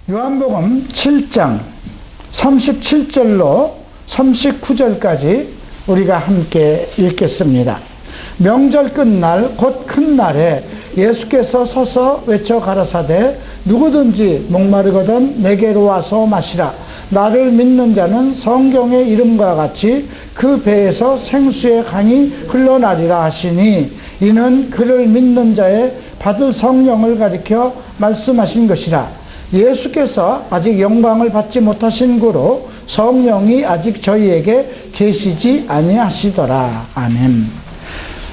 요한복음 7장 37절로 39절까지 우리가 함께 읽겠습니다. 명절 끝날 곧 큰 날에 예수께서 서서 외쳐 가라사대 누구든지 목마르거든 내게로 와서 마시라. 나를 믿는 자는 성경의 이름과 같이 그 배에서 생수의 강이 흘러나리라 하시니 이는 그를 믿는 자의 받을 성령을 가리켜 말씀하신 것이라. 예수께서 아직 영광을 받지 못하신 고로 성령이 아직 저희에게 계시지 아니하시더라. 아멘.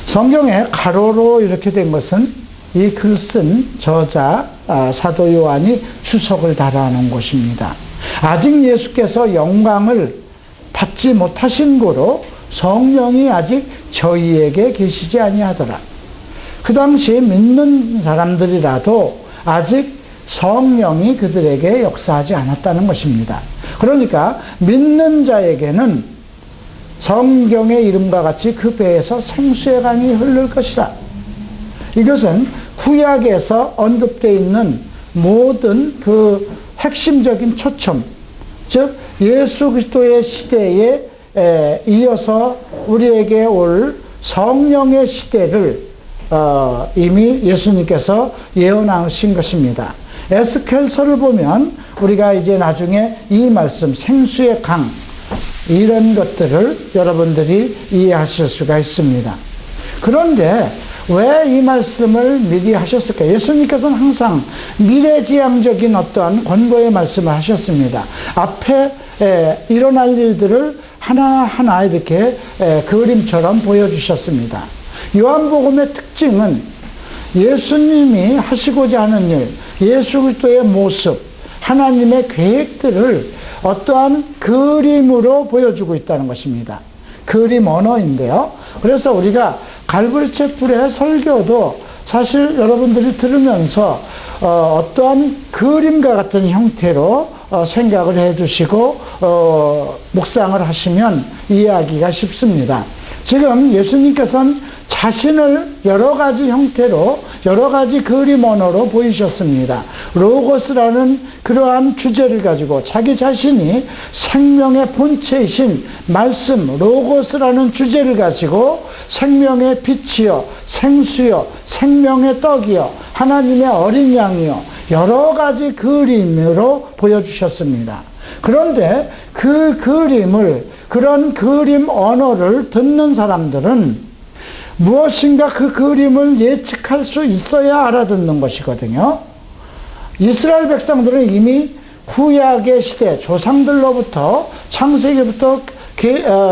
성경에 가로로 이렇게 된 것은 이 글 쓴 저자 사도 요한이 추석을 달아놓은 것입니다. 아직 예수께서 영광을 받지 못하신 고로 성령이 아직 저희에게 계시지 아니하더라. 그 당시 믿는 사람들이라도 아직 성령이 그들에게 역사하지 않았다는 것입니다. 그러니까 믿는 자에게는 성경의 이름과 같이 그 배에서 생수의 강이 흐를 것이다. 이것은 구약에서 언급되어 있는 모든 그 핵심적인 초점, 즉 예수 그리스도의 시대에 이어서 우리에게 올 성령의 시대를 이미 예수님께서 예언하신 것입니다. 에스겔서를 보면 우리가 이제 나중에 이 말씀 생수의 강 이런 것들을 여러분들이 이해하실 수가 있습니다. 그런데 왜 이 말씀을 미리 하셨을까? 예수님께서는 항상 미래지향적인 어떠한 권고의 말씀을 하셨습니다. 앞에 일어날 일들을 하나하나 이렇게 그림처럼 보여주셨습니다. 요한복음의 특징은 예수님이 하시고자 하는 일, 예수 그리스도의 모습, 하나님의 계획들을 어떠한 그림으로 보여주고 있다는 것입니다. 그림 언어인데요. 그래서 우리가 갈보리채플의 설교도 사실 여러분들이 들으면서 어떠한 그림과 같은 형태로 생각을 해 두시고 묵상을 하시면 이해하기가 쉽습니다. 지금 예수님께서는 자신을 여러 가지 형태로 여러 가지 그림 언어로 보이셨습니다. 로고스라는 그러한 주제를 가지고 자기 자신이 생명의 본체이신 말씀 로고스라는 주제를 가지고 생명의 빛이요 생수요 생명의 떡이요 하나님의 어린 양이요 여러 가지 그림으로 보여주셨습니다. 그런데 그 그림을 그런 그림 언어를 듣는 사람들은 무엇인가 그 그림을 예측할 수 있어야 알아듣는 것이거든요. 이스라엘 백성들은 이미 구약의 시대 조상들로부터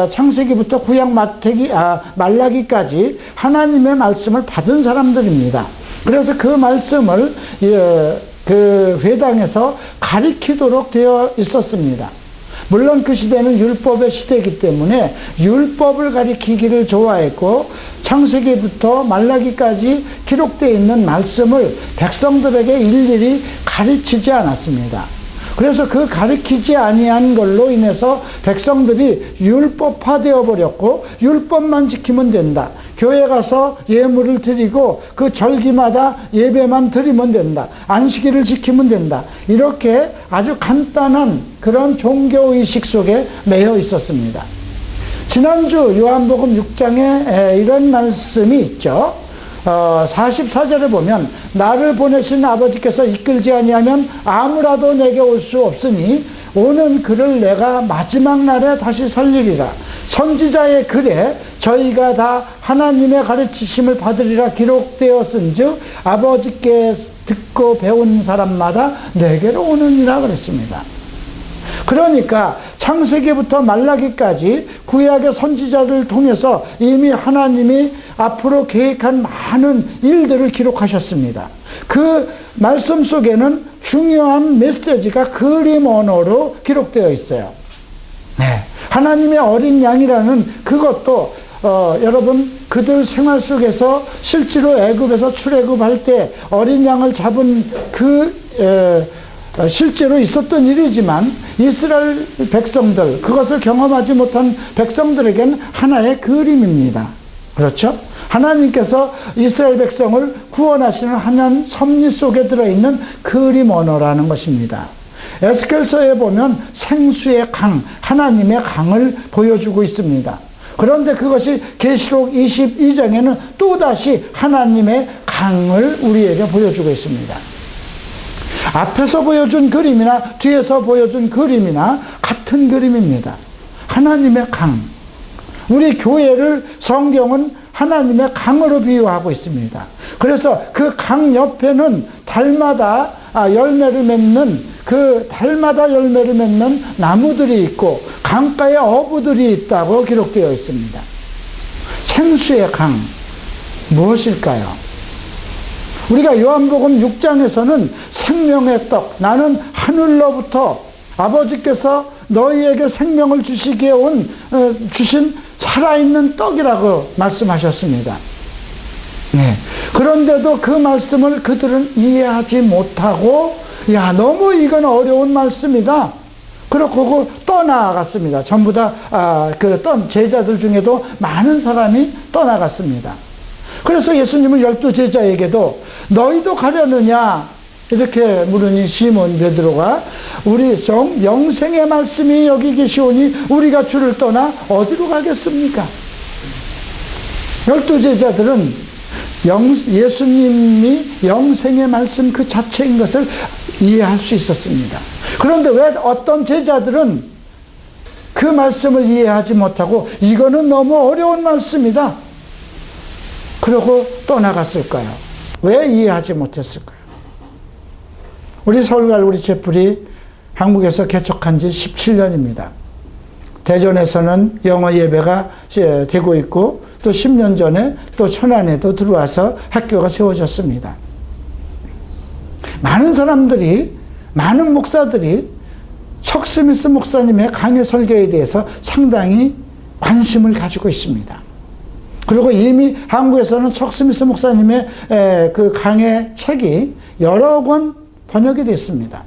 창세기부터 구약 말라기까지 하나님의 말씀을 받은 사람들입니다. 그래서 그 말씀을 그 회당에서 가리키도록 되어 있었습니다. 물론 그 시대는 율법의 시대이기 때문에 율법을 가리키기를 좋아했고 창세기부터 말라기까지 기록되어 있는 말씀을 백성들에게 일일이 가르치지 않았습니다. 그래서 그 가르치지 아니한 걸로 인해서 백성들이 율법화되어 버렸고 율법만 지키면 된다. 교회 가서 예물을 드리고 그 절기마다 예배만 드리면 된다. 안식일을 지키면 된다. 이렇게 아주 간단한 그런 종교의식 속에 매여 있었습니다. 지난주 요한복음 6장에 이런 말씀이 있죠. 44절에 보면 나를 보내신 아버지께서 이끌지 아니하면 아무라도 내게 올 수 없으니 오는 그를 내가 마지막 날에 다시 살리리라. 선지자의 글에 저희가 다 하나님의 가르치심을 받으리라 기록되었은즉 아버지께 듣고 배운 사람마다 내게로 오느니라 그랬습니다. 그러니까 창세기부터 말라기까지 구약의 선지자를 통해서 이미 하나님이 앞으로 계획한 많은 일들을 기록하셨습니다. 그 말씀 속에는 중요한 메시지가 그림 언어로 기록되어 있어요. 네. 하나님의 어린 양이라는 그것도 여러분 그들 생활 속에서 실제로 애굽에서 출애굽할 때 어린 양을 잡은 실제로 있었던 일이지만 이스라엘 백성들 그것을 경험하지 못한 백성들에게는 하나의 그림입니다. 그렇죠? 하나님께서 이스라엘 백성을 구원하시는 하나님 섭리 속에 들어있는 그림 언어라는 것입니다. 에스겔서에 보면 생수의 강, 하나님의 강을 보여주고 있습니다. 그런데 그것이 계시록 22장에는 또다시 하나님의 강을 우리에게 보여주고 있습니다. 앞에서 보여준 그림이나 뒤에서 보여준 그림이나 같은 그림입니다. 하나님의 강. 우리 교회를 성경은 하나님의 강으로 비유하고 있습니다. 그래서 그 강 옆에는 달마다 열매를 맺는, 그 달마다 열매를 맺는 나무들이 있고 강가에 어부들이 있다고 기록되어 있습니다. 생수의 강, 무엇일까요? 우리가 요한복음 6장에서는 생명의 떡, 나는 하늘로부터 아버지께서 너희에게 생명을 주시기에 주신 살아있는 떡이라고 말씀하셨습니다. 네. 그런데도 그 말씀을 그들은 이해하지 못하고, 야, 너무 이건 어려운 말씀이다. 그러고 떠나갔습니다. 전부 다, 제자들 중에도 많은 사람이 떠나갔습니다. 그래서 예수님은 12제자에게도 너희도 가려느냐? 이렇게 물으니 시몬 베드로가 우리 영생의 말씀이 여기 계시오니 우리가 주를 떠나 어디로 가겠습니까? 12제자들은 예수님이 영생의 말씀 그 자체인 것을 이해할 수 있었습니다. 그런데 왜 어떤 제자들은 그 말씀을 이해하지 못하고 이거는 너무 어려운 말씀이다, 그러고 떠나갔을까요? 왜 이해하지 못했을까요? 우리 서울갈보리 채플이 한국에서 개척한 지 17년입니다. 대전에서는 영어 예배가 되고 있고 또 10년 전에 또 천안에도 들어와서 학교가 세워졌습니다. 많은 사람들이, 많은 목사들이 척 스미스 목사님의 강해 설교에 대해서 상당히 관심을 가지고 있습니다. 그리고 이미 한국에서는 척 스미스 목사님의 그 강해 책이 여러 권 번역이 됐습니다.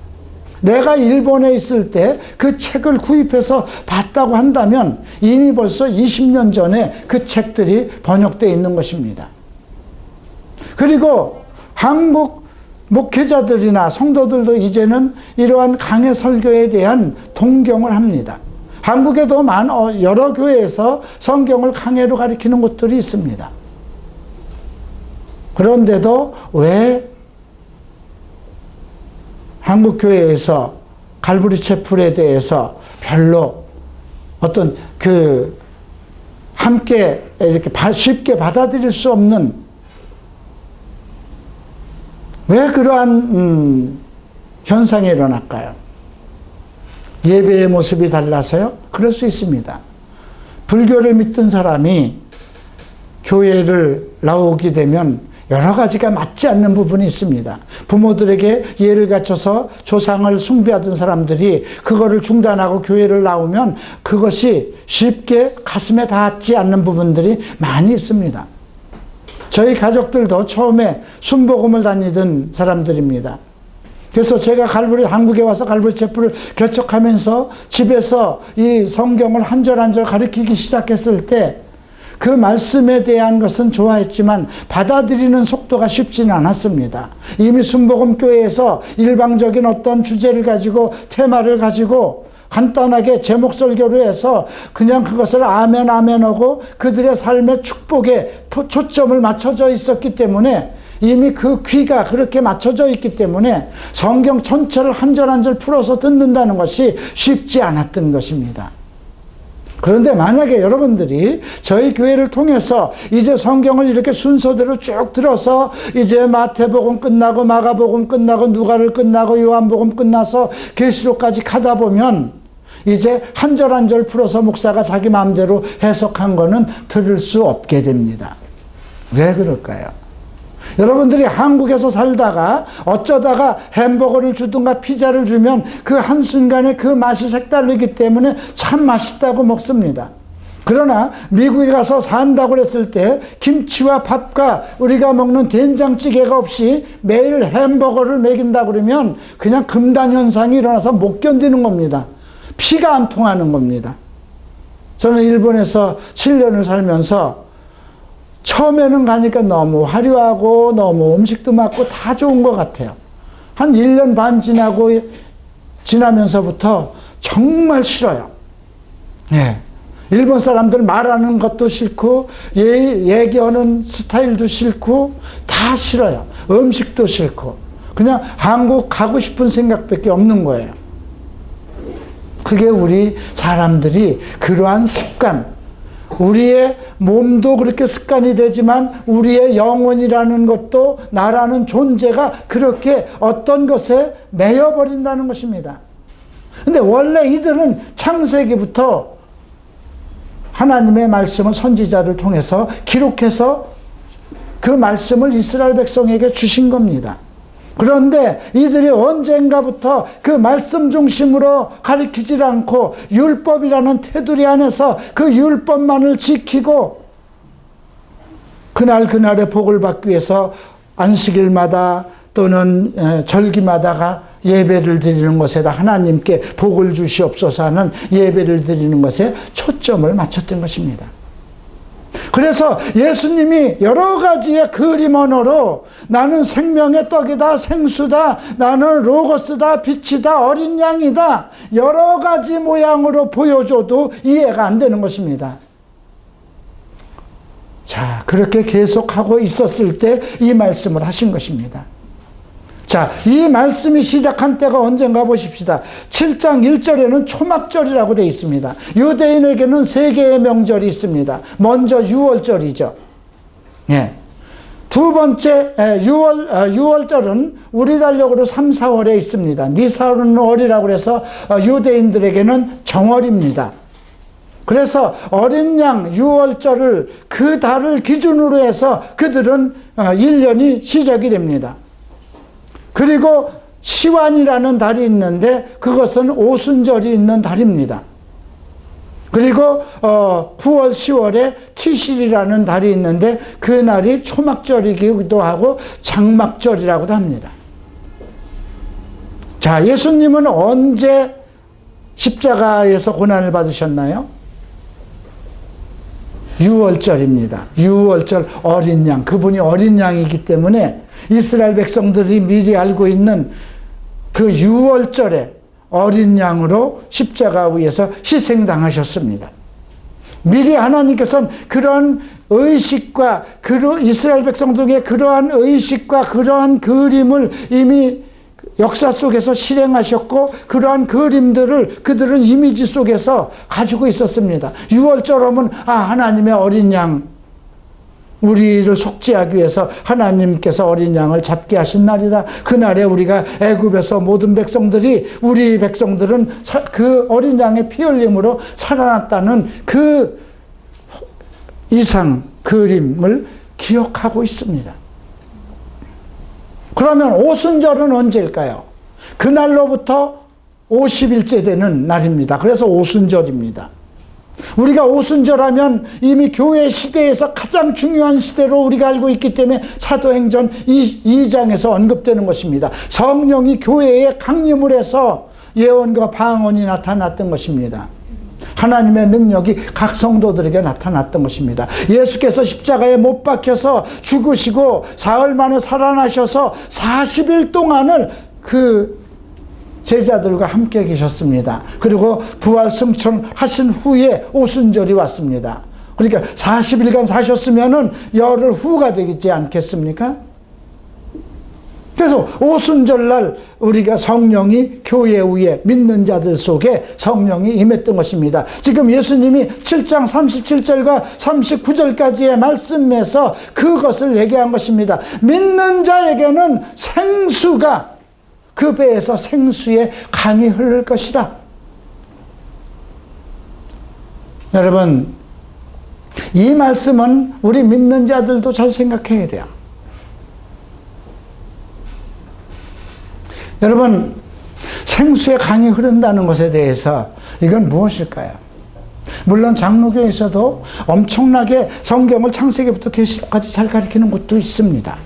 내가 일본에 있을 때 그 책을 구입해서 봤다고 한다면 이미 벌써 20년 전에 그 책들이 번역되어 있는 것입니다. 그리고 한국 목회자들이나 성도들도 이제는 이러한 강해 설교에 대한 동경을 합니다. 한국에도 여러 교회에서 성경을 강해로 가리키는 곳들이 있습니다. 그런데도 왜 한국 교회에서 갈보리 채플에 대해서 별로 어떤 함께 이렇게 쉽게 받아들일 수 없는, 왜 그러한 현상이 일어날까요? 예배의 모습이 달라서요? 그럴 수 있습니다. 불교를 믿던 사람이 교회를 나오게 되면 여러 가지가 맞지 않는 부분이 있습니다. 부모들에게 예를 갖춰서 조상을 숭배하던 사람들이 그거를 중단하고 교회를 나오면 그것이 쉽게 가슴에 닿지 않는 부분들이 많이 있습니다. 저희 가족들도 처음에 순복음을 다니던 사람들입니다. 그래서 제가 한국에 와서 갈보리 채플을 개척하면서 집에서 이 성경을 한 절 한 절 가르치기 시작했을 때 그 말씀에 대한 것은 좋아했지만 받아들이는 속도가 쉽지는 않았습니다. 이미 순복음교회에서 일방적인 어떤 주제를 가지고, 테마를 가지고 간단하게 제목 설교로 해서 그냥 그것을 아멘 하고 그들의 삶의 축복에 초점을 맞춰져 있었기 때문에, 이미 그 귀가 그렇게 맞춰져 있기 때문에 성경 전체를 한 절 한 절 풀어서 듣는다는 것이 쉽지 않았던 것입니다. 그런데 만약에 여러분들이 저희 교회를 통해서 이제 성경을 이렇게 순서대로 쭉 들어서 이제 마태복음 끝나고 마가복음 끝나고 누가를 끝나고 요한복음 끝나서 계시록까지 가다 보면 이제 한 절 한 절 풀어서 목사가 자기 마음대로 해석한 거는 들을 수 없게 됩니다. 왜 그럴까요? 여러분들이 한국에서 살다가 어쩌다가 햄버거를 주든가 피자를 주면 그 한순간에 그 맛이 색다르기 때문에 참 맛있다고 먹습니다. 그러나 미국에 가서 산다고 했을 때 김치와 밥과 우리가 먹는 된장찌개가 없이 매일 햄버거를 먹인다 그러면 그냥 금단현상이 일어나서 못 견디는 겁니다. 피가 안 통하는 겁니다. 저는 일본에서 7년을 살면서 처음에는 가니까 너무 화려하고 너무 음식도 맛고 다 좋은 것 같아요. 한 1년 반 지나고 지나면서부터 정말 싫어요. 예. 일본 사람들 말하는 것도 싫고, 얘기하는 스타일도 싫고, 다 싫어요. 음식도 싫고. 그냥 한국 가고 싶은 생각밖에 없는 거예요. 그게 우리 사람들이 그러한 습관, 우리의 몸도 그렇게 습관이 되지만 우리의 영혼이라는 것도 나라는 존재가 그렇게 어떤 것에 매여버린다는 것입니다. 근데 원래 이들은 창세기부터 하나님의 말씀을 선지자를 통해서 기록해서 그 말씀을 이스라엘 백성에게 주신 겁니다. 그런데 이들이 언젠가부터 그 말씀 중심으로 가르치지 않고 율법이라는 테두리 안에서 그 율법만을 지키고 그날의 복을 받기 위해서 안식일마다 또는 절기마다가 예배를 드리는 것에다 하나님께 복을 주시옵소서 하는 예배를 드리는 것에 초점을 맞췄던 것입니다. 그래서 예수님이 여러 가지의 그림 언어로 나는 생명의 떡이다, 생수다, 나는 로고스다, 빛이다, 어린 양이다, 여러 가지 모양으로 보여줘도 이해가 안 되는 것입니다. 자, 그렇게 계속하고 있었을 때 이 말씀을 하신 것입니다. 자, 이 말씀이 시작한 때가 언젠가 보십시다. 7장 1절에는 초막절이라고 되어 있습니다. 유대인에게는 3개의 명절이 있습니다. 먼저 유월절이죠. 예. 두 번째 유월절은 우리 달력으로 3, 4월에 있습니다. 니사르월이라고 해서 유대인들에게는 정월입니다. 그래서 어린 양 유월절을 그 달을 기준으로 해서 그들은 1년이 시작이 됩니다. 그리고 시완이라는 달이 있는데 그것은 오순절이 있는 달입니다. 그리고 9월, 10월에 티실이라는 달이 있는데 그 날이 초막절이기도 하고 장막절이라고도 합니다. 자, 예수님은 언제 십자가에서 고난을 받으셨나요? 유월절입니다. 유월절 어린 양, 그분이 어린 양이기 때문에 이스라엘 백성들이 미리 알고 있는 그 유월절에 어린 양으로 십자가 위에서 희생당하셨습니다. 미리 하나님께서는 그런 의식과 이스라엘 백성들에게 그러한 의식과 그러한 그림을 이미 역사 속에서 실행하셨고 그러한 그림들을 그들은 이미지 속에서 가지고 있었습니다. 유월절하면 하나님의 어린 양, 우리를 속죄하기 위해서 하나님께서 어린 양을 잡게 하신 날이다. 그날에 우리가 애굽에서 모든 백성들이, 우리 백성들은 그 어린 양의 피 흘림으로 살아났다는 그 이상 그림을 기억하고 있습니다. 그러면 오순절은 언제일까요? 그날로부터 50일째 되는 날입니다. 그래서 오순절입니다. 우리가 오순절하면 이미 교회 시대에서 가장 중요한 시대로 우리가 알고 있기 때문에 사도행전 2장에서 언급되는 것입니다. 성령이 교회에 강림을 해서 예언과 방언이 나타났던 것입니다. 하나님의 능력이 각 성도들에게 나타났던 것입니다. 예수께서 십자가에 못 박혀서 죽으시고 사흘 만에 살아나셔서 40일 동안을 그 제자들과 함께 계셨습니다. 그리고 부활 승천하신 후에 오순절이 왔습니다. 그러니까 40일간 사셨으면은 열흘 후가 되겠지 않겠습니까? 그래서 오순절날 우리가 성령이 교회 위에 믿는 자들 속에 성령이 임했던 것입니다. 지금 예수님이 7장 37절과 39절까지의 말씀에서 그것을 얘기한 것입니다. 믿는 자에게는 생수가, 그 배에서 생수의 강이 흐를 것이다. 여러분, 이 말씀은 우리 믿는 자들도 잘 생각해야 돼요. 여러분, 생수의 강이 흐른다는 것에 대해서 이건 무엇일까요? 물론 장로교에서도 엄청나게 성경을 창세기부터 계시록까지 잘 가르치는 곳도 있습니다.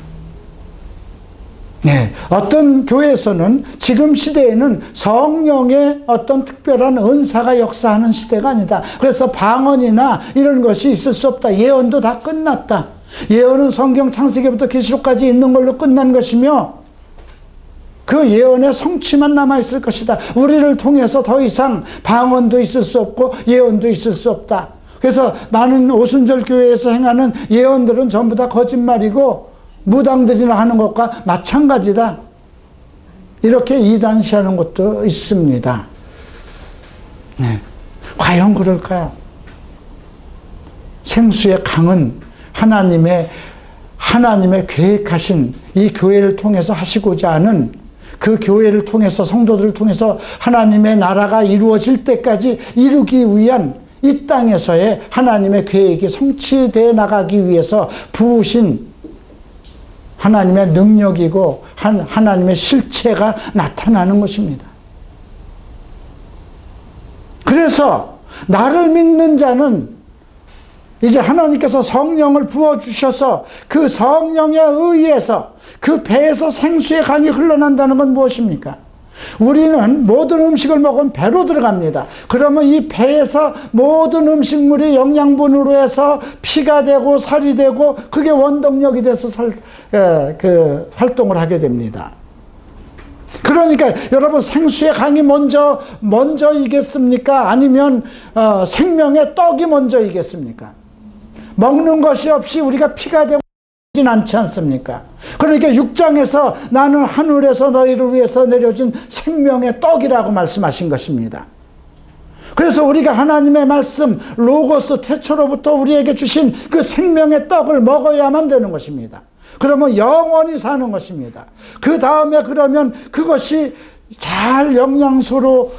네, 어떤 교회에서는 지금 시대에는 성령의 어떤 특별한 은사가 역사하는 시대가 아니다. 그래서 방언이나 이런 것이 있을 수 없다. 예언도 다 끝났다. 예언은 성경 창세기부터 계시록까지 있는 걸로 끝난 것이며 그 예언의 성취만 남아있을 것이다. 우리를 통해서 더 이상 방언도 있을 수 없고 예언도 있을 수 없다. 그래서 많은 오순절 교회에서 행하는 예언들은 전부 다 거짓말이고 무당들이나 하는 것과 마찬가지다. 이렇게 이단시하는 것도 있습니다. 네. 과연 그럴까요? 생수의 강은 하나님의 계획하신 이 교회를 통해서 하시고자 하는 그 교회를 통해서 성도들을 통해서 하나님의 나라가 이루어질 때까지 이루기 위한 이 땅에서의 하나님의 계획이 성취되어 나가기 위해서 부으신 하나님의 능력이고 하나님의 실체가 나타나는 것입니다. 그래서 나를 믿는 자는 이제 하나님께서 성령을 부어주셔서 그 성령에 의해서 그 배에서 생수의 강이 흘러난다는 건 무엇입니까? 우리는 모든 음식을 먹으면 배로 들어갑니다. 그러면 이 배에서 모든 음식물이 영양분으로 해서 피가 되고 살이 되고 그게 원동력이 돼서 활동을 하게 됩니다. 그러니까 여러분 생수의 강이 먼저이겠습니까? 아니면 생명의 떡이 먼저이겠습니까? 먹는 것이 없이 우리가 피가 되고 않지 않습니까? 그러니까 6장에서 나는 하늘에서 너희를 위해서 내려진 생명의 떡이라고 말씀하신 것입니다. 그래서 우리가 하나님의 말씀 로고스 태초로부터 우리에게 주신 그 생명의 떡을 먹어야만 되는 것입니다. 그러면 영원히 사는 것입니다. 그 다음에 그러면 그것이 잘 영양소로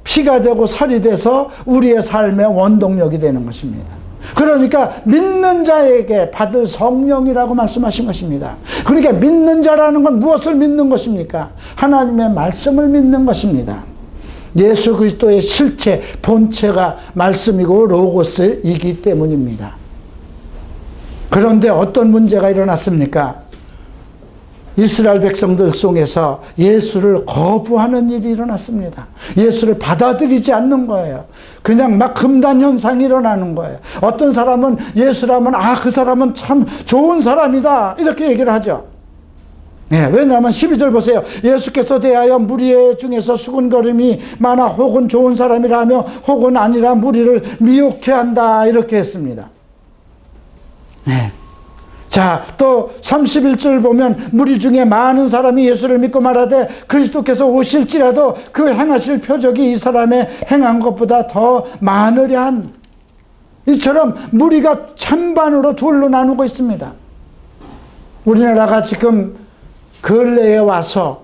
피가 되고 살이 돼서 우리의 삶의 원동력이 되는 것입니다. 그러니까 믿는 자에게 받을 성령이라고 말씀하신 것입니다. 그러니까 믿는 자라는 건 무엇을 믿는 것입니까? 하나님의 말씀을 믿는 것입니다. 예수 그리스도의 실체, 본체가 말씀이고 로고스이기 때문입니다. 그런데 어떤 문제가 일어났습니까? 이스라엘 백성들 속에서 예수를 거부하는 일이 일어났습니다. 예수를 받아들이지 않는 거예요. 그냥 막 금단 현상이 일어나는 거예요. 어떤 사람은 예수라면 그 사람은 참 좋은 사람이다 이렇게 얘기를 하죠. 네, 왜냐하면 12절 보세요. 예수께서 대하여 무리 중에서 수군거림이 많아 혹은 좋은 사람이라며 혹은 아니라 무리를 미혹해 한다 이렇게 했습니다. 네. 자, 또 31절 보면 무리 중에 많은 사람이 예수를 믿고 말하되 그리스도께서 오실지라도 그 행하실 표적이 이 사람의 행한 것보다 더 많으려 한 이처럼 무리가 찬반으로 둘로 나누고 있습니다. 우리나라가 지금 근래에 와서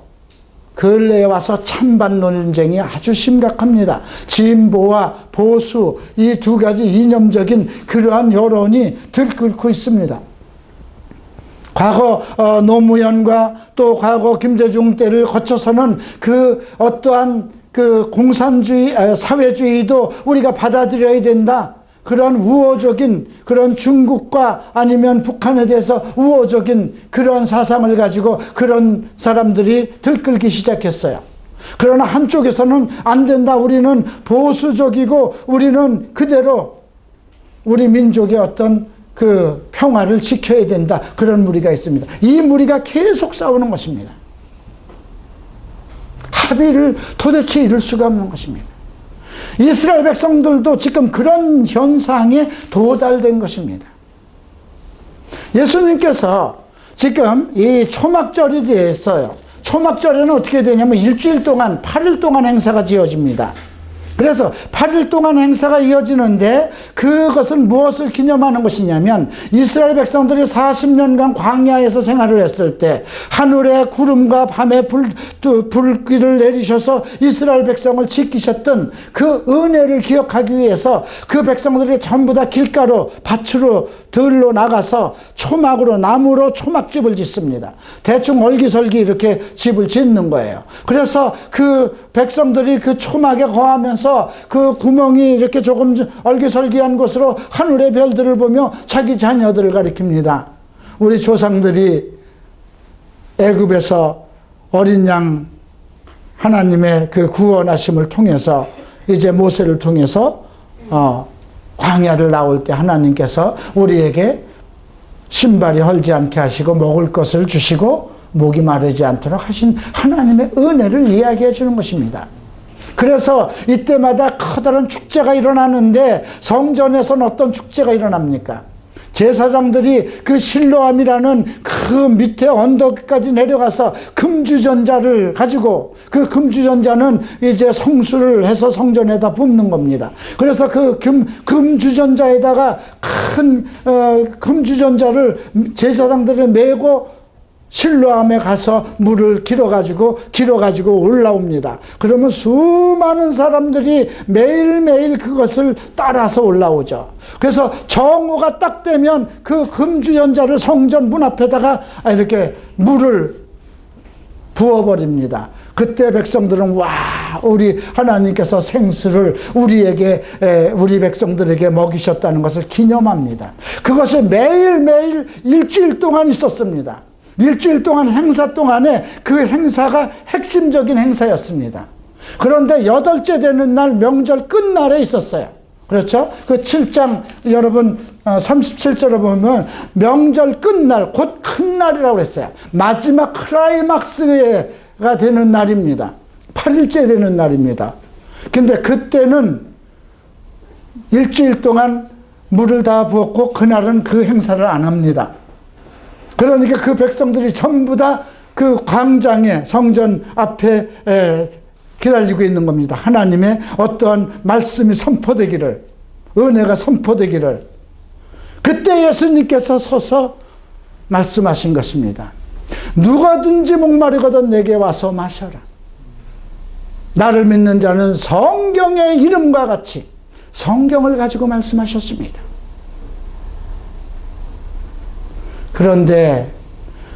찬반 논쟁이 아주 심각합니다. 진보와 보수 이 두 가지 이념적인 그러한 여론이 들끓고 있습니다. 과거 노무현과 또 과거 김대중 때를 거쳐서는 그 어떠한 그 공산주의 사회주의도 우리가 받아들여야 된다. 그런 우호적인 그런 중국과 아니면 북한에 대해서 우호적인 그런 사상을 가지고 그런 사람들이 들끓기 시작했어요. 그러나 한쪽에서는 안 된다. 우리는 보수적이고 우리는 그대로 우리 민족의 어떤 그 평화를 지켜야 된다. 그런 무리가 있습니다. 이 무리가 계속 싸우는 것입니다. 합의를 도대체 이룰 수가 없는 것입니다. 이스라엘 백성들도 지금 그런 현상에 도달된 것입니다. 예수님께서 지금 이 초막절이 됐어요. 초막절에는 어떻게 되냐면 일주일 동안 8일 동안 행사가 지어집니다. 그래서 8일 동안 행사가 이어지는데 그것은 무엇을 기념하는 것이냐면 이스라엘 백성들이 40년간 광야에서 생활을 했을 때 하늘에 구름과 밤에 불길을 내리셔서 이스라엘 백성을 지키셨던 그 은혜를 기억하기 위해서 그 백성들이 전부 다 길가로 밭으로 들로 나가서 초막으로 나무로 초막집을 짓습니다. 대충 얼기설기 이렇게 집을 짓는 거예요. 그래서 그 백성들이 그 초막에 거하면서 그 구멍이 이렇게 조금 얼기설기한 곳으로 하늘의 별들을 보며 자기 자녀들을 가리킵니다. 우리 조상들이 애굽에서 어린 양 하나님의 그 구원하심을 통해서 이제 모세를 통해서 광야를 나올 때 하나님께서 우리에게 신발이 헐지 않게 하시고 먹을 것을 주시고 목이 마르지 않도록 하신 하나님의 은혜를 이야기해 주는 것입니다. 그래서 이때마다 커다란 축제가 일어나는데 성전에서는 어떤 축제가 일어납니까? 제사장들이 그 실로암이라는 그 밑에 언덕까지 내려가서 금주전자를 가지고, 그 금주전자는 이제 성수를 해서 성전에다 붓는 겁니다. 그래서 그 금주전자에다가 큰 금주전자를 제사장들을 메고 실로암에 가서 물을 길어가지고 올라옵니다. 그러면 수많은 사람들이 매일매일 그것을 따라서 올라오죠. 그래서 정오가 딱 되면 그 금주전자를 성전 문 앞에다가 이렇게 물을 부어버립니다. 그때 백성들은 와, 우리 하나님께서 생수를 우리 백성들에게 먹이셨다는 것을 기념합니다. 그것이 매일매일 일주일 동안 있었습니다. 일주일 동안 행사 동안에 그 행사가 핵심적인 행사였습니다. 그런데 8째 되는 날 명절 끝날에 있었어요. 그렇죠? 그 7장 여러분 37절에 보면 명절 끝날, 곧 큰 날이라고 했어요. 마지막 클라이막스가 되는 날입니다. 8일째 되는 날입니다. 근데 그때는 일주일 동안 물을 다 부었고 그날은 그 행사를 안 합니다. 그러니까 그 백성들이 전부 다 그 광장에, 성전 앞에 기다리고 있는 겁니다. 하나님의 어떠한 말씀이 선포되기를, 은혜가 선포되기를. 그때 예수님께서 서서 말씀하신 것입니다. 누구든지 목마르거든 내게 와서 마셔라. 나를 믿는 자는 성경의 이름과 같이 성경을 가지고 말씀하셨습니다. 그런데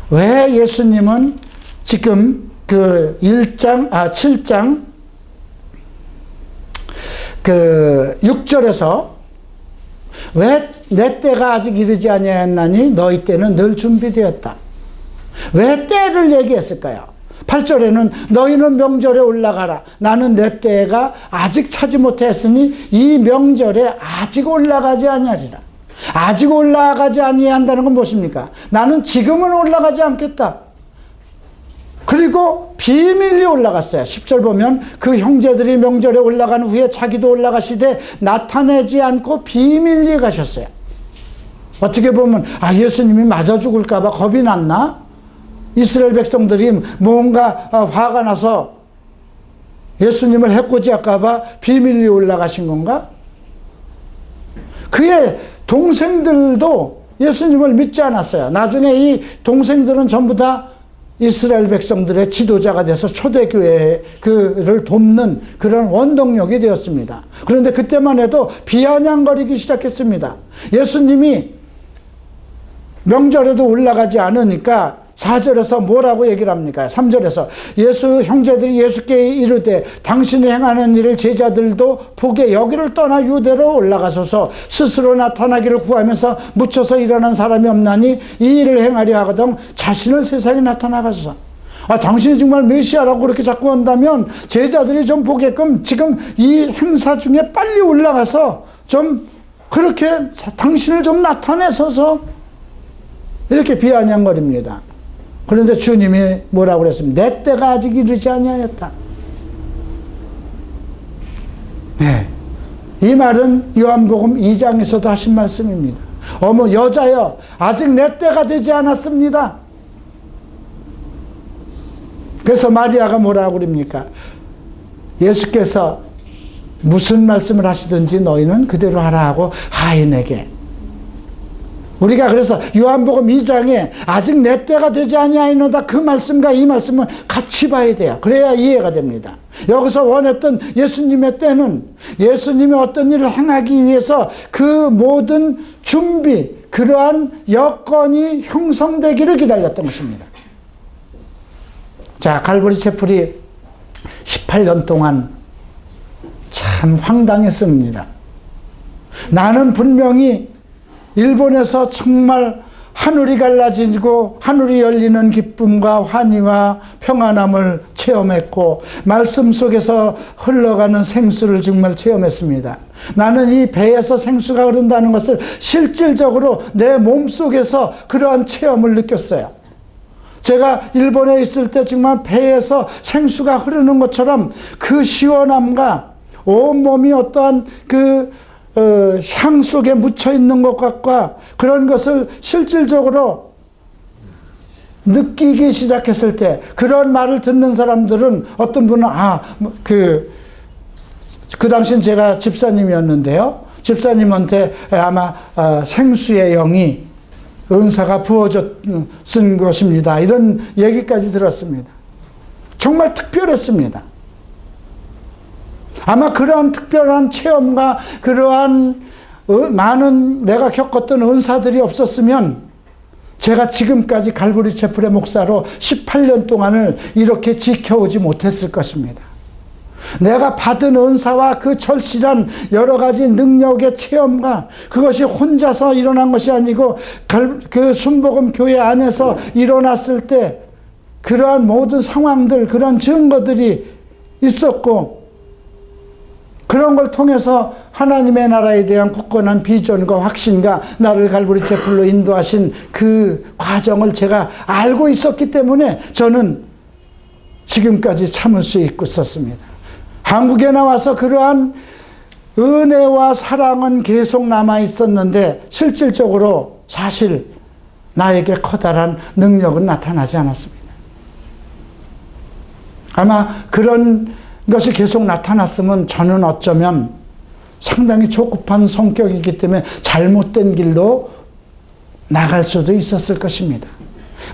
왜 예수님은 지금 그 7장 6절에서 왜 내 때가 아직 이르지 아니하였나니 너희 때는 늘 준비되었다. 왜 때를 얘기했을까요? 8절에는 너희는 명절에 올라가라. 나는 내 때가 아직 차지 못했으니 이 명절에 아직 올라가지 아니하리라. 아직 올라가지 아니한다는 건 무엇입니까? 나는 지금은 올라가지 않겠다. 그리고 비밀리 올라갔어요. 10절 보면 그 형제들이 명절에 올라간 후에 자기도 올라가시되 나타내지 않고 비밀리에 가셨어요. 어떻게 보면 예수님이 맞아 죽을까 봐 겁이 났나? 이스라엘 백성들이 뭔가 화가 나서 예수님을 해코지할까 봐 비밀리에 올라가신 건가? 그의 동생들도 예수님을 믿지 않았어요. 나중에 이 동생들은 전부 다 이스라엘 백성들의 지도자가 돼서 초대교회를 돕는 그런 원동력이 되었습니다. 그런데 그때만 해도 비아냥거리기 시작했습니다. 예수님이 명절에도 올라가지 않으니까 4절에서 뭐라고 얘기를 합니까? 3절에서 예수 형제들이 예수께 이르되 당신이 행하는 일을 제자들도 보게 여기를 떠나 유대로 올라가소서. 스스로 나타나기를 구하면서 묻혀서 일어난 사람이 없나니 이 일을 행하려 하거든 자신을 세상에 나타나가소서. 당신이 정말 메시아라고 그렇게 자꾸 한다면 제자들이 좀 보게끔 지금 이 행사 중에 빨리 올라가서 좀 그렇게 당신을 좀 나타내소서. 이렇게 비아냥거립니다. 그런데 주님이 뭐라고 그랬습니까? 내 때가 아직 이르지 아니하였다. 네. 이 말은 요한복음 2장에서도 하신 말씀입니다. 어머 여자여 아직 내 때가 되지 않았습니다. 그래서 마리아가 뭐라고 그럽니까? 예수께서 무슨 말씀을 하시든지 너희는 그대로 하라 하고 하인에게. 우리가 그래서 요한복음 2장에 아직 내 때가 되지 아니하였노다 그 말씀과 이 말씀은 같이 봐야 돼요. 그래야 이해가 됩니다. 여기서 원했던 예수님의 때는 예수님이 어떤 일을 행하기 위해서 그 모든 준비, 그러한 여건이 형성되기를 기다렸던 것입니다. 자, 갈보리 채플이 18년 동안 참 황당했습니다. 나는 분명히 일본에서 정말 하늘이 갈라지고 하늘이 열리는 기쁨과 환희와 평안함을 체험했고 말씀 속에서 흘러가는 생수를 정말 체험했습니다. 나는 이 배에서 생수가 흐른다는 것을 실질적으로 내 몸속에서 그러한 체험을 느꼈어요. 제가 일본에 있을 때 정말 배에서 생수가 흐르는 것처럼 그 시원함과 온몸이 어떠한 향 속에 묻혀 있는 것과 그런 것을 실질적으로 느끼기 시작했을 때, 그런 말을 듣는 사람들은 어떤 분은 그 당시엔 제가 집사님이었는데요. 집사님한테 아마 생수의 영이 은사가 부어졌은 것입니다. 이런 얘기까지 들었습니다. 정말 특별했습니다. 아마 그러한 특별한 체험과 그러한 많은 내가 겪었던 은사들이 없었으면 제가 지금까지 갈보리 채플의 목사로 18년 동안을 이렇게 지켜오지 못했을 것입니다. 내가 받은 은사와 그 절실한 여러 가지 능력의 체험과 그것이 혼자서 일어난 것이 아니고 그 순복음 교회 안에서 일어났을 때 그러한 모든 상황들, 그런 증거들이 있었고, 그런 걸 통해서 하나님의 나라에 대한 굳건한 비전과 확신과 나를 갈보리 채플로 인도하신 그 과정을 제가 알고 있었기 때문에 저는 지금까지 참을 수 있었습니다. 한국에 나와서 그러한 은혜와 사랑은 계속 남아 있었는데 실질적으로 사실 나에게 커다란 능력은 나타나지 않았습니다. 아마 그런 것이 계속 나타났으면 저는 어쩌면 상당히 조급한 성격이기 때문에 잘못된 길로 나갈 수도 있었을 것입니다.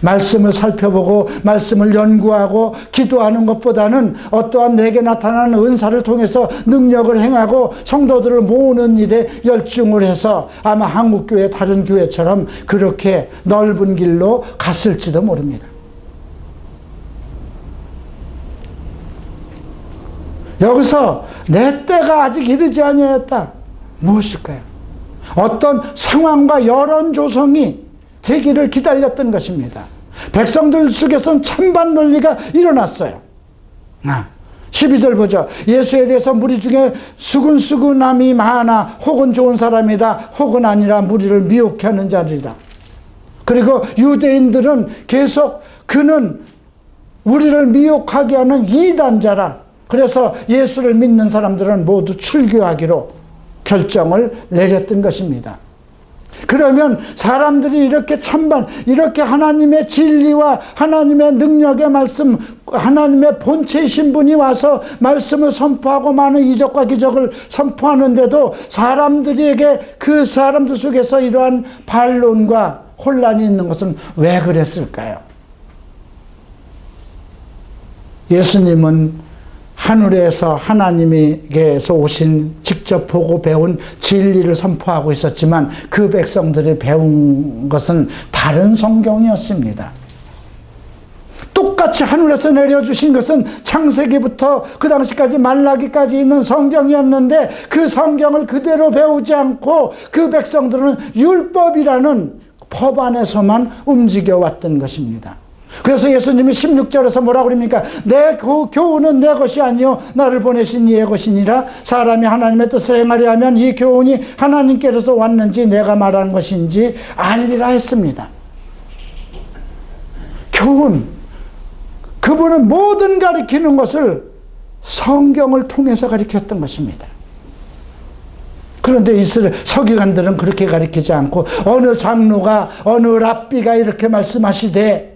말씀을 살펴보고 말씀을 연구하고 기도하는 것보다는 어떠한 내게 나타나는 은사를 통해서 능력을 행하고 성도들을 모으는 일에 열중을 해서 아마 한국교회 다른 교회처럼 그렇게 넓은 길로 갔을지도 모릅니다. 여기서 내 때가 아직 이르지 아니하였다. 무엇일까요? 어떤 상황과 여론 조성이 되기를 기다렸던 것입니다. 백성들 속에서는 찬반 논리가 일어났어요. 12절 보죠. 예수에 대해서 무리 중에 수근수근함이 많아 혹은 좋은 사람이다 혹은 아니라 무리를 미혹해 하는 자들이다. 그리고 유대인들은 계속 그는 우리를 미혹하게 하는 이단자라. 그래서 예수를 믿는 사람들은 모두 출교하기로 결정을 내렸던 것입니다. 그러면 사람들이 이렇게 찬반, 이렇게 하나님의 진리와 하나님의 능력의 말씀, 하나님의 본체이신 분이 와서 말씀을 선포하고 많은 이적과 기적을 선포하는데도 사람들에게 그 사람들 속에서 이러한 반론과 혼란이 있는 것은 왜 그랬을까요? 예수님은 하늘에서 하나님에게서 오신 직접 보고 배운 진리를 선포하고 있었지만 그 백성들이 배운 것은 다른 성경이었습니다. 똑같이 하늘에서 내려주신 것은 창세기부터 그 당시까지 말라기까지 있는 성경이었는데 그 성경을 그대로 배우지 않고 그 백성들은 율법이라는 법 안에서만 움직여왔던 것입니다. 그래서 예수님이 16절에서 뭐라고 그럽니까? 내 교훈은 내 것이 아니요 나를 보내신 이의 것이니라. 사람이 하나님의 뜻을 행하려 하면 이 교훈이 하나님께로서 왔는지 내가 말한 것인지 알리라 했습니다. 교훈, 그분은 모든 가르치는 것을 성경을 통해서 가르쳤던 것입니다. 그런데 이스라엘 서기관들은 그렇게 가르치지 않고 어느 장로가 어느 랍비가 이렇게 말씀하시되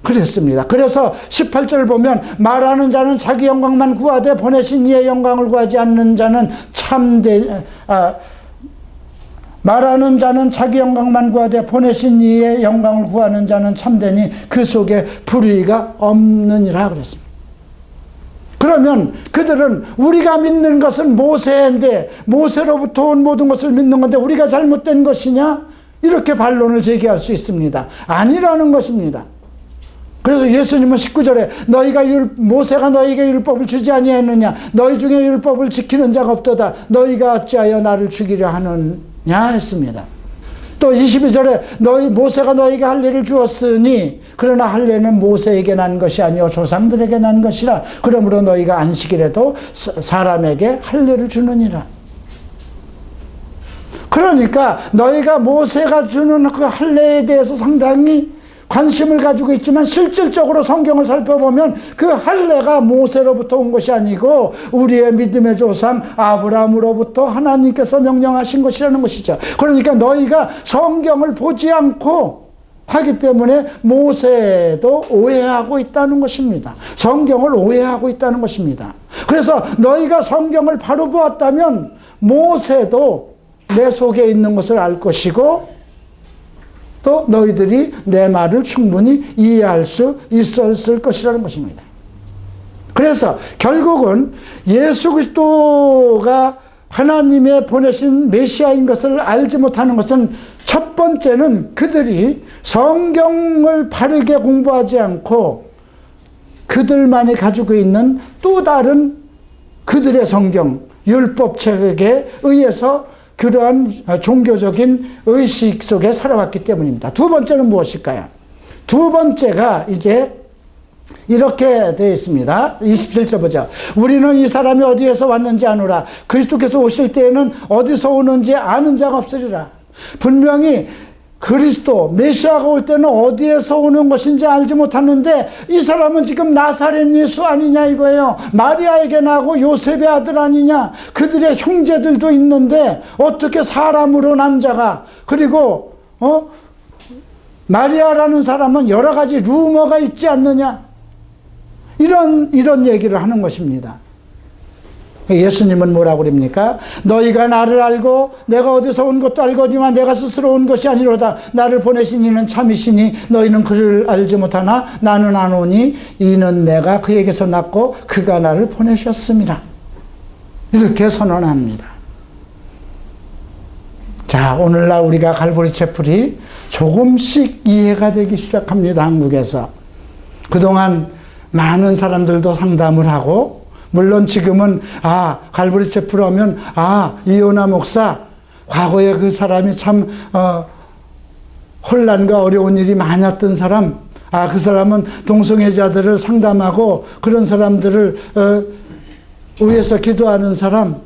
그랬습니다. 그래서 18절을 보면 말하는 자는 자기 영광만 구하되 보내신 이의 영광을 구하지 않는 자는 말하는 자는 자기 영광만 구하되 보내신 이의 영광을 구하는 자는 참되니 그 속에 불의가 없느니라 그랬습니다. 그러면 그들은 우리가 믿는 것은 모세인데 모세로부터 온 모든 것을 믿는 건데 우리가 잘못된 것이냐? 이렇게 반론을 제기할 수 있습니다. 아니라는 것입니다. 그래서 예수님은 19절에 모세가 너희에게 율법을 주지 아니하였느냐? 너희 중에 율법을 지키는 자가 없도다. 너희가 어찌하여 나를 죽이려 하느냐 했습니다. 또 22절에 모세가 너희에게 할례를 주었으니 그러나 할례는 모세에게 난 것이 아니요 조상들에게 난 것이라. 그러므로 너희가 안식일에도 사람에게 할례를 주느니라. 그러니까 너희가 모세가 주는 그 할례에 대해서 상당히 관심을 가지고 있지만 실질적으로 성경을 살펴보면 그 할례가 모세로부터 온 것이 아니고 우리의 믿음의 조상 아브라함으로부터 하나님께서 명령하신 것이라는 것이죠. 그러니까 너희가 성경을 보지 않고 하기 때문에 모세도 오해하고 있다는 것입니다. 성경을 오해하고 있다는 것입니다. 그래서 너희가 성경을 바로 보았다면 모세도 내 속에 있는 것을 알 것이고 또 너희들이 내 말을 충분히 이해할 수 있었을 것이라는 것입니다. 그래서 결국은 예수 그리스도가 하나님의 보내신 메시아인 것을 알지 못하는 것은 첫 번째는 그들이 성경을 바르게 공부하지 않고 그들만이 가지고 있는 또 다른 그들의 성경, 율법책에 의해서 그러한 종교적인 의식 속에 살아왔기 때문입니다. 두 번째는 무엇일까요? 두 번째가 이제 이렇게 되어 있습니다. 27절 보자. 우리는 이 사람이 어디에서 왔는지 아노라. 그리스도께서 오실 때에는 어디서 오는지 아는 자가 없으리라. 분명히 그리스도 메시아가 올 때는 어디에서 오는 것인지 알지 못하는데 이 사람은 지금 나사렛 예수 아니냐 이거예요. 마리아에게 나고 요셉의 아들 아니냐. 그들의 형제들도 있는데 어떻게 사람으로 난 자가, 그리고 마리아라는 사람은 여러 가지 루머가 있지 않느냐, 이런 얘기를 하는 것입니다. 예수님은 뭐라고 그럽니까? 너희가 나를 알고 내가 어디서 온 것도 알거니와 내가 스스로 온 것이 아니로다. 나를 보내신 이는 참이시니 너희는 그를 알지 못하나 나는 아노니 이는 내가 그에게서 났고 그가 나를 보내셨음이라. 이렇게 선언합니다. 자, 오늘날 우리가 갈보리 채플이 조금씩 이해가 되기 시작합니다. 한국에서. 그동안 많은 사람들도 상담을 하고, 물론 지금은 갈보리 채플 하면 이요나 목사 과거에 그 사람이 참 혼란과 어려운 일이 많았던 사람, 그 사람은 동성애자들을 상담하고 그런 사람들을 위해서 기도하는 사람,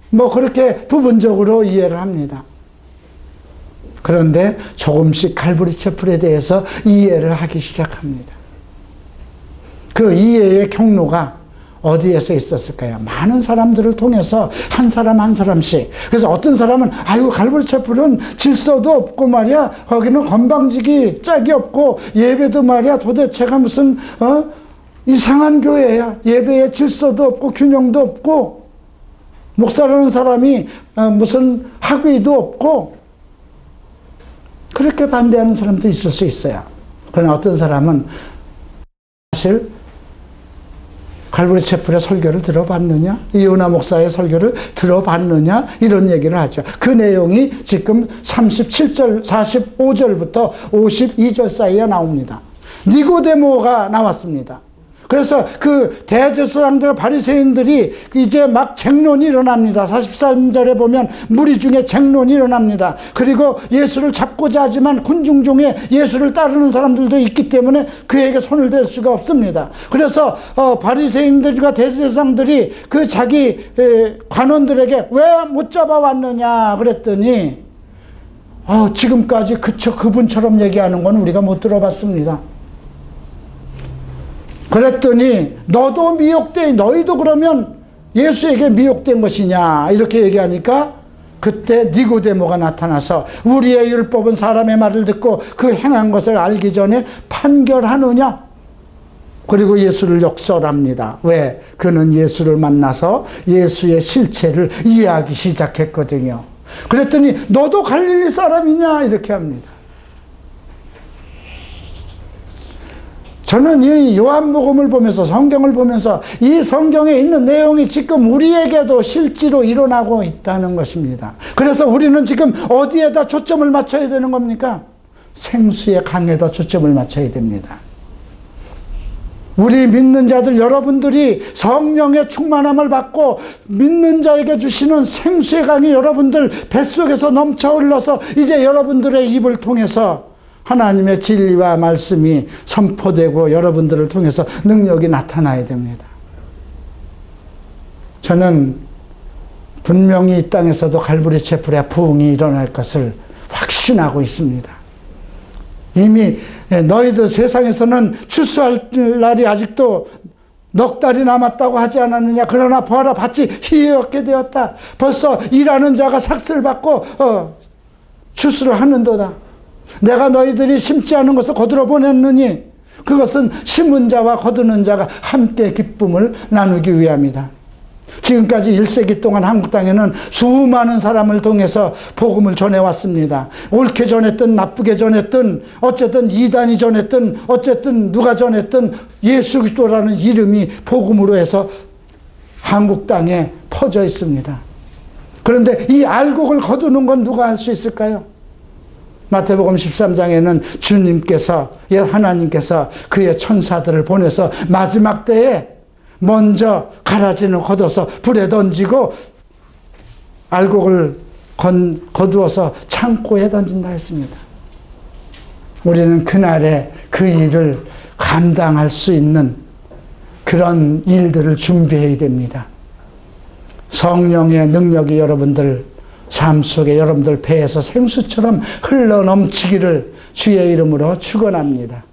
뭐 그렇게 부분적으로 이해를 합니다. 그런데 조금씩 갈보리 채플에 대해서 이해를 하기 시작합니다. 그 이해의 경로가 어디에서 있었을까요? 많은 사람들을 통해서 한 사람 한 사람씩. 그래서 어떤 사람은 갈보리 채플은 질서도 없고 말이야, 거기는 건방지기 짝이 없고 예배도 말이야 도대체가 무슨 이상한 교회야. 예배에 질서도 없고 균형도 없고 목사라는 사람이 무슨 학위도 없고, 그렇게 반대하는 사람도 있을 수 있어요. 그러나 어떤 사람은 사실 갈보리 채플의 설교를 들어봤느냐, 이요나 목사의 설교를 들어봤느냐, 이런 얘기를 하죠. 그 내용이 지금 37절, 45절부터 52절 사이에 나옵니다. 니고데모가 나왔습니다. 그래서 그 대제사장들 바리새인들이 이제 막 쟁론이 일어납니다. 43절에 보면 무리 중에 쟁론이 일어납니다. 그리고 예수를 잡고자 하지만 군중 중에 예수를 따르는 사람들도 있기 때문에 그에게 손을 댈 수가 없습니다. 그래서 바리새인들과 대제사장들이 그 자기 관원들에게 왜 못 잡아왔느냐 그랬더니 지금까지 그분처럼 얘기하는 건 우리가 못 들어봤습니다. 그랬더니 너도 미혹돼, 너희도 그러면 예수에게 미혹된 것이냐 이렇게 얘기하니까 그때 니고데모가 나타나서 우리의 율법은 사람의 말을 듣고 그 행한 것을 알기 전에 판결하느냐. 그리고 예수를 욕설합니다. 왜? 그는 예수를 만나서 예수의 실체를 이해하기 시작했거든요. 그랬더니 너도 갈릴리 사람이냐 이렇게 합니다. 저는 이 요한복음을 보면서, 성경을 보면서 이 성경에 있는 내용이 지금 우리에게도 실제로 일어나고 있다는 것입니다. 그래서 우리는 지금 어디에다 초점을 맞춰야 되는 겁니까? 생수의 강에다 초점을 맞춰야 됩니다. 우리 믿는 자들 여러분들이 성령의 충만함을 받고 믿는 자에게 주시는 생수의 강이 여러분들 뱃속에서 넘쳐 흘러서 이제 여러분들의 입을 통해서 하나님의 진리와 말씀이 선포되고 여러분들을 통해서 능력이 나타나야 됩니다. 저는 분명히 이 땅에서도 갈보리 채플의 부흥이 일어날 것을 확신하고 있습니다. 이미 너희들 세상에서는 추수할 날이 아직도 넉 달이 남았다고 하지 않았느냐. 그러나 보아라, 밭이 희어얻게 되었다. 벌써 일하는 자가 삭슬 받고 추수를 하는도다. 내가 너희들이 심지 않은 것을 거두러 보냈느니 그것은 심은 자와 거두는 자가 함께 기쁨을 나누기 위함이다. 지금까지 1세기 동안 한국 땅에는 수많은 사람을 통해서 복음을 전해왔습니다. 옳게 전했든 나쁘게 전했든 어쨌든 이단이 전했든 어쨌든 누가 전했든 예수 그리스도라는 이름이 복음으로 해서 한국 땅에 퍼져 있습니다. 그런데 이 알곡을 거두는 건 누가 할 수 있을까요? 마태복음 13장에는 주님께서, 하나님께서 그의 천사들을 보내서 마지막 때에 먼저 가라지는 걷어서 불에 던지고 알곡을 거두어서 창고에 던진다 했습니다. 우리는 그날에 그 일을 감당할 수 있는 그런 일들을 준비해야 됩니다. 성령의 능력이 여러분들 삶 속에 여러분들 배에서 생수처럼 흘러 넘치기를 주의 이름으로 축원합니다.